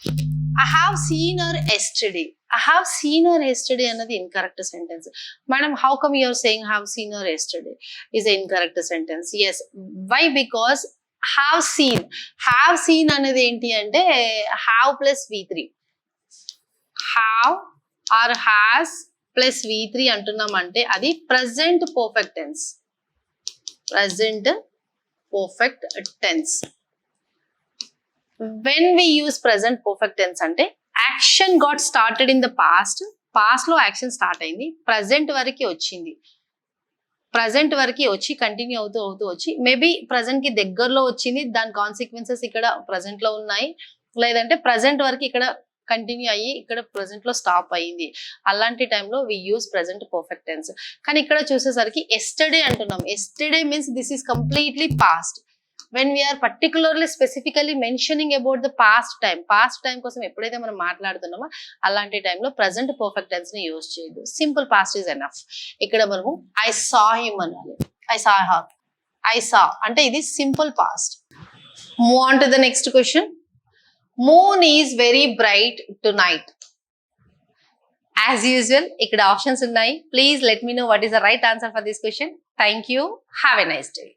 I have seen her yesterday. I have seen her yesterday అన్నది incorrect sentence. Madam, how come you are saying have seen her yesterday is an incorrect sentence? Yes. Why? Because have seen. Have seen అనేది ఏంటి అంటే have plus V3. Have or has plus V3 అంటున్నామంటే అది present perfect tense. Present perfect tense. When we use present perfect tense అంటే action got started in the past లో action start అయింది, present వరకు వచ్చింది, present వరకు వచ్చి కంటిన్యూ అవుతూ వచ్చి మేబీ ప్రజెంట్ కి దగ్గరలో వచ్చింది, దాని కాన్సిక్వెన్సెస్ ఇక్కడ ప్రజెంట్ లో ఉన్నాయి, లేదంటే ప్రజెంట్ వరకు ఇక్కడ కంటిన్యూ అయ్యి ఇక్కడ ప్రజెంట్ లో స్టాప్ అయ్యింది. అలాంటి టైంలో వి యూస్ ప్రజెంట్ పర్ఫెక్ట్ టెన్స్. కానీ ఇక్కడ చూసేసరికి ఎస్టర్డే అంటున్నాం. Yesterday means this is completely past. when we are particularly specifically mentioning about the past time కోసం ఎప్పుడైతే మనం మాట్లాడుతున్నామో అలాంటి టైంలో present perfect tense ని యూజ్ చేయదు. Simple past is enough. ఇక్కడ మనము I saw him అనాలి, I saw her, I saw అంటే ఇది simple past. Move on to the next question. Moon is very bright tonight. As usual ఇక్కడ options ఉన్నాయి. Please let me know what is the right answer for this question. Thank you. Have a nice day.